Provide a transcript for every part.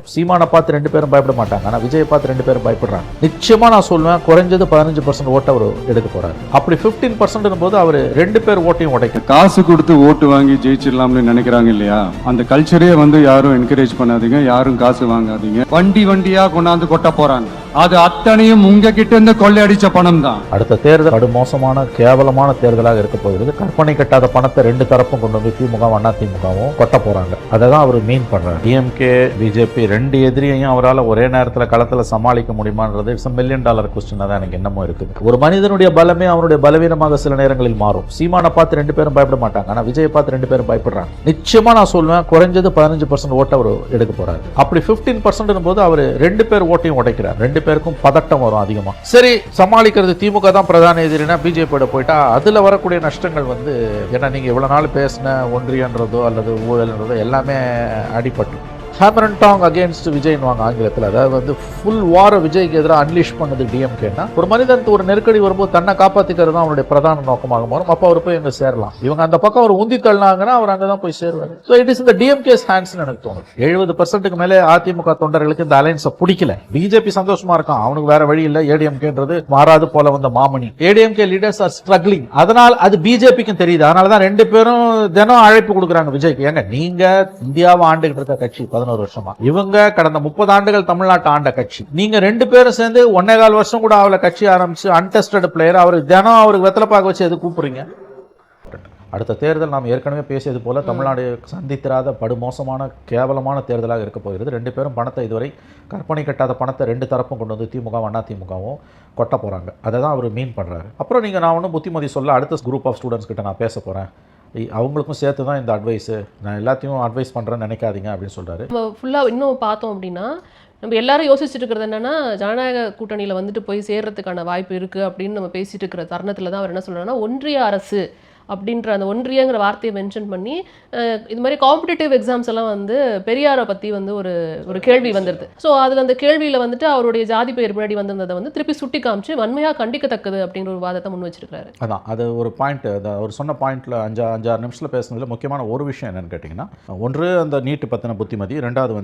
சீமானை பார்த்து ரெண்டு பேரும் பயப்பட மாட்டாங்க, ஆனால் விஜயை பார்த்து ரெண்டு பேரும் பயப்படுறாங்க. நிச்சயமா நான் சொல்லுவேன், குறைஞ்சது 15% ஓட்டை அவர் எடுக்க போறாரு. அப்படி 15% போது அவர் ரெண்டு பேர் ஓட்டையும் உடைக்கும். காசு கொடுத்து ஓட்டு வாங்கி ஜெயிச்சிடலாம்னு நினைக்கிறாங்க இல்லையா, அந்த கல்ச்சரே யாரும் என்கரேஜ் பண்ணாதீங்க, யாரும் காசு வாங்காதீங்க. வண்டியா கொண்டாந்து கொட்ட போறாங்க, அது அத்தனையும் உங்ககிட்ட இருந்து கொள்ளையடிச்ச பணம் தான். அடுத்த தேர்தல் கடும் மோசமான கேவலமான தேர்தலாக இருக்க போகிறது. கற்பனை கட்டாத பணத்தை ரெண்டு தரப்பும் கொண்டு வந்து திமுக அண்ணா திமுகவும் கொட்ட போறாங்க. அதை தான் அவர் மீன் பண்றாரு. டிஎம்கே பிஜேபி ரெண்டு எதிரியையும் அவரால் ஒரே நேரத்தில் களத்தில் சமாளிக்க முடியுமான்றது இட்ஸ் $1 மில்லியன் கொஸ்டின் தான் எனக்கு என்னமோ இருக்குது. ஒரு மனிதனுடைய பலமே அவனுடைய பலவீனமாக சில நேரங்களில் மாறும். சீமானை பார்த்து ரெண்டு பேரும் பயப்பட மாட்டாங்க, ஆனால் விஜயை பார்த்து ரெண்டு பேரும் பயப்படுறாங்க. நிச்சயமா நான் சொல்லுவேன், குறைஞ்சது 15% ஓட்டை அவர் எடுக்க போறாரு. அப்படி 15% போது அவர் ரெண்டு பேர் ஓட்டையும் உடைக்கிறார். ரெண்டு பேருக்கும் பதட்டம் வரும் அதிகமா. சரி, சமாளிக்கிறது திமுக தான் பிரதான எதிரினா பிஜேபியோட போயிட்டா அதுல வரக்கூடிய நஷ்டங்கள் ஏன்னா நீங்க இவ்வளவு நாள் பேசின ஒன்றியன்றதோ அல்லது ஊழல்ன்றதோ எல்லாமே அடிபட்டு ஹேமர் அண்ட் டாங் அகேன்ஸ்ட் விஜய்னுவாங்க ஆங்கிலத்தில். அதாவது ஃபுல் வார விஜய்க்கு எதிராக அன்லீஷ் பண்ணது டிஎம்கேன்னா, ஒரு மனிதனுக்கு ஒரு நெருக்கடி வரும்போது தன்னை காப்பாற்றிக்கிறது தான் அவருடைய பிரதான நோக்கமாக மாறும். அப்போ அவர் போய் எங்கே சேரலாம். இவங்க அந்த பக்கம் அவர் உந்தி தள்ளினாங்கன்னா அவர் அங்கே தான் போய் சேருவார். ஸோ இட் இஸ் இந்த டிஎம்கேஸ் ஹேண்ட்ஸ்னு எனக்கு தோணும். 70% மேலே அதிமுக தொண்டர்களுக்கு இந்த அலைன்ஸை பிடிக்கல. பிஜேபி சந்தோஷமா இருக்கான், அவனுக்கு வேற வழி இல்லை. ஏடிஎம்கேன்றது மாறாது போல வந்த மாமணி. ADMK leaders are struggling. அதனால் அது பிஜேபிக்கும் தெரியுது. அதனால தான் ரெண்டு பேரும் தினம் அழைப்பு கொடுக்குறாங்க விஜய்க்கு. ஏங்க, நீங்க இந்தியாவை ஆண்டுகிட்டு இருக்க கட்சி 11 வருஷமா, இவங்க கடந்த 30 ஆண்டுகள் தமிழ்நாட்டு ஆண்ட கட்சி. நீங்க ரெண்டு பேரும் சேர்ந்து 1.25 வருஷம் கூட அவளை கட்சி ஆரம்பிச்சு அன்டெஸ்டட் பிளேயர் அவருக்கு தினம் அவருக்கு வெத்தலை பாக்க வச்சு எது கூப்பிடுறீங்க? அடுத்த தேர்தல் நாம் ஏற்கனவே பேசியது போல தமிழ்நாடு சந்தித்திராத படுமோசமான கேவலமான தேர்தலாக இருக்க போகிறது. ரெண்டு பேரும் பணத்தை இதுவரை கற்பனை கட்டாத பணத்தை ரெண்டு தரப்பும் கொண்டு வந்து திமுக அண்ணா திமுகவும் கொட்ட போறாங்க. அதை தான் அவர் மீன் பண்றாரு. அப்புறம் நீங்க நான் ஒன்றும் புத்திமதி சொல்ல, அடுத்த குரூப் ஆஃப் ஸ்டூடெண்ட்ஸ் கிட்ட நான் பேச போறேன், அவங்களுக்கும் சேர்த்து தான் இந்த அட்வைஸு, நான் எல்லாத்தையும் அட்வைஸ் பண்ணுறேன்னு நினைக்காதீங்க அப்படின்னு சொல்கிறாரு. நம்ம ஃபுல்லாக இன்னும் பார்த்தோம் அப்படின்னா, நம்ம எல்லாரும் யோசிச்சுட்டு இருக்கிறது என்னன்னா, ஜனநாயக கூட்டணியில் வந்துட்டு போய் சேர்றதுக்கான வாய்ப்பு இருக்குது அப்படின்னு நம்ம பேசிட்டு இருக்கிற தருணத்தில் தான் அவர் என்ன சொல்கிறாருன்னா, ஒன்றிய அரசு அப்படின்ற அந்த ஒன்றியங்கிற வார்த்தையை மென்ஷன் பண்ணி இது மாதிரி காம்படிட்டிவ் எக்ஸாம்ஸ் எல்லாம் பெரியாரை பற்றி ஒரு கேள்வி வந்துடுது. ஸோ அதில் அந்த கேள்வியில் வந்துட்டு அவருடைய ஜாதி பெயர் முன்னாடி வந்திருந்ததை திருப்பி சுட்டி காமிச்சு வன்மையாக கண்டிக்கத்தக்கது அப்படின்ற ஒரு வாதத்தை முன் வச்சிருக்காரு. அதான் அது ஒரு பாயிண்ட். அவர் சொன்ன பாயிண்ட்ல 5-6 நிமிஷத்தில் பேசுனதுல முக்கியமான ஒரு விஷயம் என்னன்னு கேட்டிங்கன்னா, ஒன்று அந்த நீட்டு பற்றின புத்திமதி, ரெண்டாவது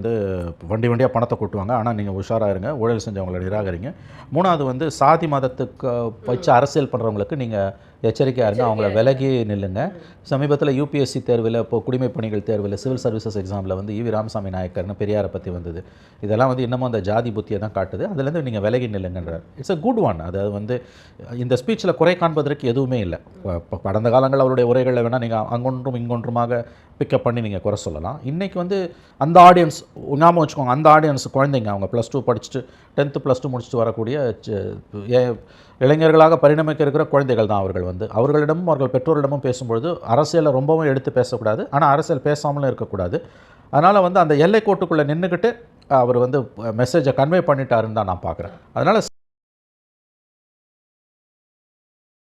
வண்டியாக பணத்தை கொட்டுவாங்க, ஆனால் நீங்கள் உஷாராக இருங்க, ஊழல் செஞ்சவங்களை நிராகரிங்க, மூணாவது சாதி மதத்துக்கு வச்சு அரசியல் பண்ணுறவங்களுக்கு நீங்கள் எச்சரிக்கையாக இருங்க, அவங்கள விலகி நில்லுங்க. சமீபத்தில் யூபிஎஸ்சி தேர்வில், இப்போ குடிமைப் பணிகள் தேர்வில், சிவில் சர்வீசஸ் எக்ஸாமில் ஈவி ராமசாமி நாயக்கர்னு பெரியாரை பற்றி வந்தது. இதெல்லாம் இன்னமும் அந்த ஜாதி புத்தியை தான் காட்டுது. அதுலேருந்து நீங்கள் விலகி நில்லுங்கன்றார். It's a good one. அது இந்த ஸ்பீச்சில் குறை காண்பதற்கு எதுவுமே இல்லை. கடந்த காலங்களில் அவருடைய உரைகளில் வேணால் நீங்கள் அங்கொன்றும் இங்கொன்றுமாக பிக்கப் பண்ணி நீங்கள் குறை சொல்லலாம். இன்றைக்கி அந்த ஆடியன்ஸ் ஞாபகம் வச்சுக்கோங்க, அந்த ஆடியன்ஸ் குழந்தைங்க, அவங்க +2 படிச்சுட்டு 10th +2 முடிச்சுட்டு வரக்கூடிய இளைஞர்களாக பரிணமிக்க இருக்கிற குழந்தைகள் தான் அவர்கள். அவர்களிடமும் அவர்கள் பெற்றோரிடமும் பேசும்பொழுது அரசியலை ரொம்பவும் எடுத்து பேசக்கூடாது, ஆனால் அரசியல் பேசாமலும் இருக்கக்கூடாது. அதனால் அந்த எல்லை கோட்டுக்குள்ளே நின்றுக்கிட்டு அவர் மெசேஜை கன்வே பண்ணிட்டாருன்னு தான் நான் பார்க்குறேன். அதனால்